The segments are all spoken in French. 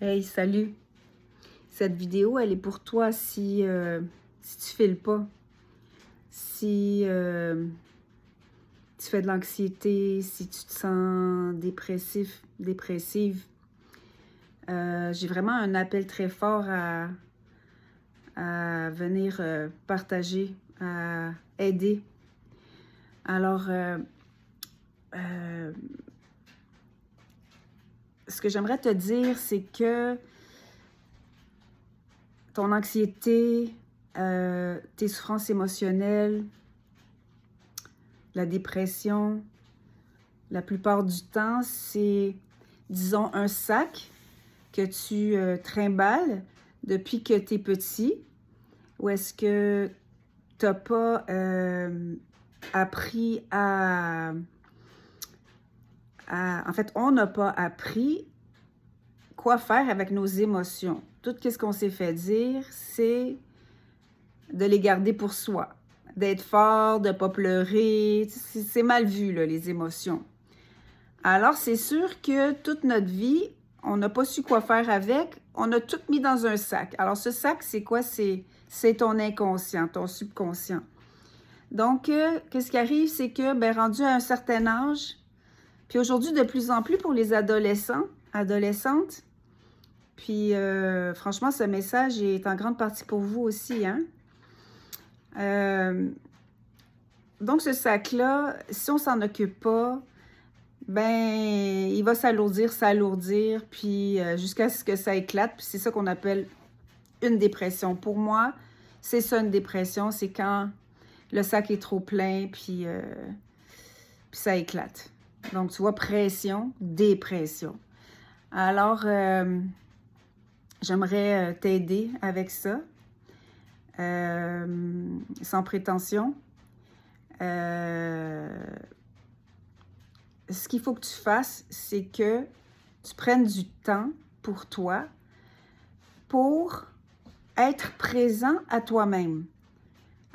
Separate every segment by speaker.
Speaker 1: Hey, salut! Cette vidéo, elle est pour toi si tu files pas, si tu fais de l'anxiété, si tu te sens dépressif, dépressive. J'ai vraiment un appel très fort à venir partager, à aider. Alors, ce que j'aimerais te dire, c'est que ton anxiété, tes souffrances émotionnelles, la dépression, la plupart du temps, c'est, disons, un sac que tu trimbales depuis que tu es petit, ou est-ce que tu n'as pas appris En fait, on n'a pas appris quoi faire avec nos émotions. Tout ce qu'on s'est fait dire, c'est de les garder pour soi, d'être fort, de ne pas pleurer. C'est mal vu, là, les émotions. Alors, c'est sûr que toute notre vie, on n'a pas su quoi faire avec. On a tout mis dans un sac. Alors, ce sac, c'est quoi? C'est ton inconscient, ton subconscient. Donc, qu'est-ce qui arrive? C'est que, rendu à un certain âge, puis aujourd'hui, de plus en plus pour les adolescents, adolescentes, puis franchement, ce message est en grande partie pour vous aussi, hein? Donc, ce sac-là, si on s'en occupe pas, il va s'alourdir, puis jusqu'à ce que ça éclate. Puis c'est ça qu'on appelle une dépression. Pour moi, c'est ça une dépression, c'est quand le sac est trop plein, puis ça éclate. Donc, tu vois, pression, dépression. Alors, j'aimerais t'aider avec ça, sans prétention. Ce qu'il faut que tu fasses, c'est que tu prennes du temps pour toi, pour être présent à toi-même.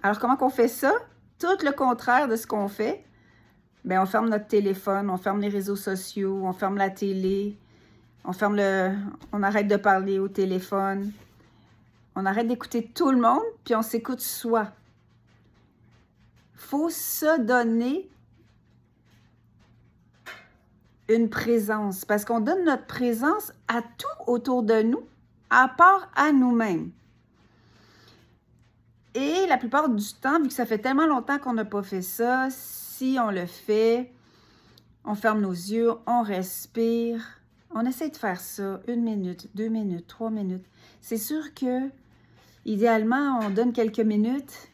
Speaker 1: Alors, comment qu'on fait ça? Tout le contraire de ce qu'on fait. On ferme notre téléphone, on ferme les réseaux sociaux, on ferme la télé, on arrête de parler au téléphone, on arrête d'écouter tout le monde, puis on s'écoute soi. Faut se donner une présence, parce qu'on donne notre présence à tout autour de nous, à part à nous-mêmes. Et la plupart du temps, vu que ça fait tellement longtemps qu'on n'a pas fait ça, si on le fait, on ferme nos yeux, on respire, on essaie de faire ça 1 minute, 2 minutes, 3 minutes. C'est sûr que, idéalement, on donne quelques minutes,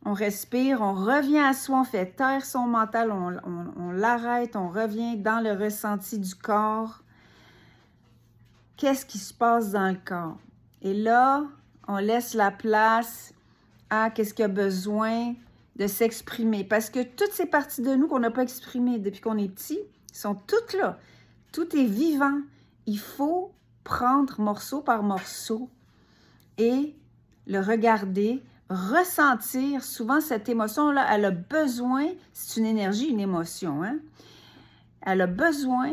Speaker 1: on respire, on revient à soi, on fait taire son mental, on l'arrête, on revient dans le ressenti du corps. Qu'est-ce qui se passe dans le corps? Et là, on laisse la place à qu'est-ce qu'il y a besoin de s'exprimer. Parce que toutes ces parties de nous qu'on n'a pas exprimées depuis qu'on est petit, sont toutes là. Tout est vivant. Il faut prendre morceau par morceau et le regarder, ressentir. Souvent, cette émotion-là, elle a besoin, c'est une énergie, une émotion, hein? Elle a besoin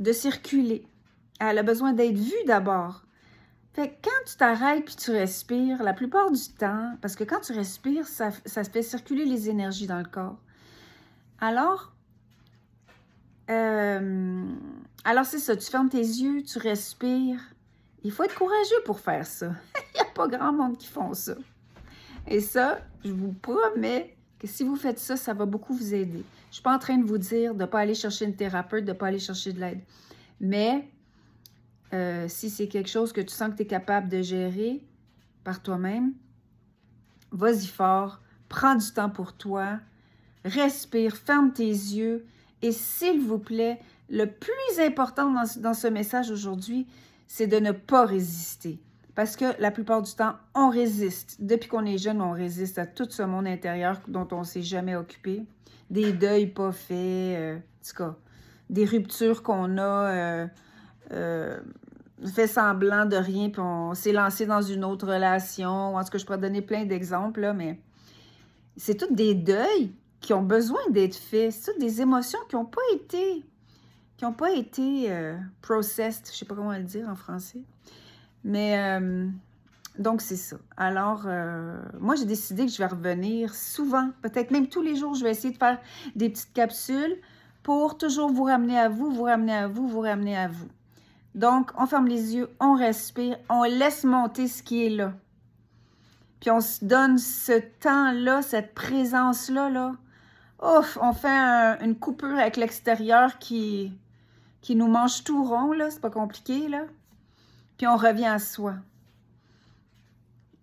Speaker 1: de circuler. Elle a besoin d'être vue d'abord. Fait que quand tu t'arrêtes puis tu respires, la plupart du temps, parce que quand tu respires, ça fait circuler les énergies dans le corps. Alors c'est ça, tu fermes tes yeux, tu respires. Il faut être courageux pour faire ça. Il n'y a pas grand monde qui font ça. Et ça, je vous promets que si vous faites ça, ça va beaucoup vous aider. Je ne suis pas en train de vous dire de ne pas aller chercher une thérapeute, de ne pas aller chercher de l'aide. Mais si c'est quelque chose que tu sens que tu es capable de gérer par toi-même, vas-y fort, prends du temps pour toi, respire, ferme tes yeux et s'il vous plaît, le plus important dans ce message aujourd'hui, c'est de ne pas résister. Parce que la plupart du temps, on résiste. Depuis qu'on est jeune, on résiste à tout ce monde intérieur dont on ne s'est jamais occupé. Des deuils pas faits, en tout cas, des ruptures qu'on a fait semblant de rien, puis on s'est lancé dans une autre relation. En tout cas, je pourrais donner plein d'exemples, là, mais c'est toutes des deuils qui ont besoin d'être faits. C'est toutes des émotions qui n'ont pas qui n'ont pas été processed, je ne sais pas comment le dire en français. Mais, donc c'est ça. Alors, moi, j'ai décidé que je vais revenir souvent, peut-être même tous les jours, je vais essayer de faire des petites capsules pour toujours vous ramener à vous, vous ramener à vous, vous ramener à vous. Donc, on ferme les yeux, on respire, on laisse monter ce qui est là. Puis on se donne ce temps-là, cette présence-là, là. Ouf, on fait une coupure avec l'extérieur qui nous mange tout rond, là. C'est pas compliqué, là. Puis on revient à soi.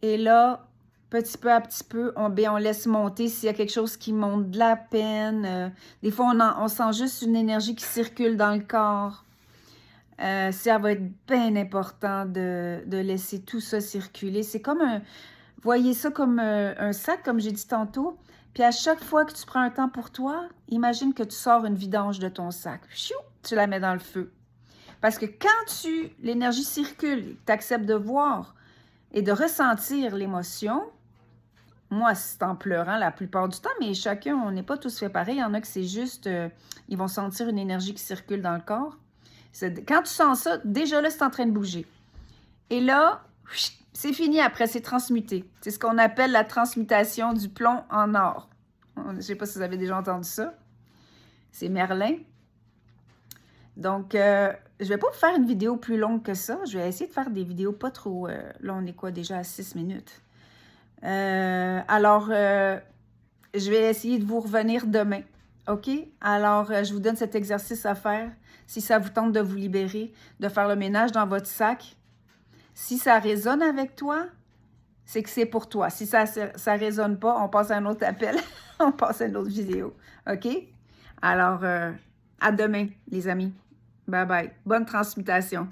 Speaker 1: Et là, petit peu à petit peu, on laisse monter s'il y a quelque chose qui monte de la peine. Des fois, on sent juste une énergie qui circule dans le corps. Ça va être bien important de laisser tout ça circuler. C'est comme voyez ça comme un sac, comme j'ai dit tantôt. Puis à chaque fois que tu prends un temps pour toi, imagine que tu sors une vidange de ton sac. Chou, tu la mets dans le feu. Parce que quand l'énergie circule, tu acceptes de voir et de ressentir l'émotion, moi, c'est en pleurant la plupart du temps, mais chacun, on n'est pas tous fait pareil. Il y en a que c'est juste, ils vont sentir une énergie qui circule dans le corps. Quand tu sens ça, déjà là, c'est en train de bouger. Et là, c'est fini après, c'est transmuté. C'est ce qu'on appelle la transmutation du plomb en or. Je ne sais pas si vous avez déjà entendu ça. C'est Merlin. Donc, je ne vais pas vous faire une vidéo plus longue que ça. Je vais essayer de faire des vidéos pas trop... là, on est quoi déjà à 6 minutes? Alors, je vais essayer de vous revenir demain. OK? Alors, je vous donne cet exercice à faire. Si ça vous tente de vous libérer, de faire le ménage dans votre sac. Si ça résonne avec toi, c'est que c'est pour toi. Si ça ne résonne pas, on passe à un autre appel. On passe à une autre vidéo. OK? Alors, à demain, les amis. Bye bye. Bonne transmutation.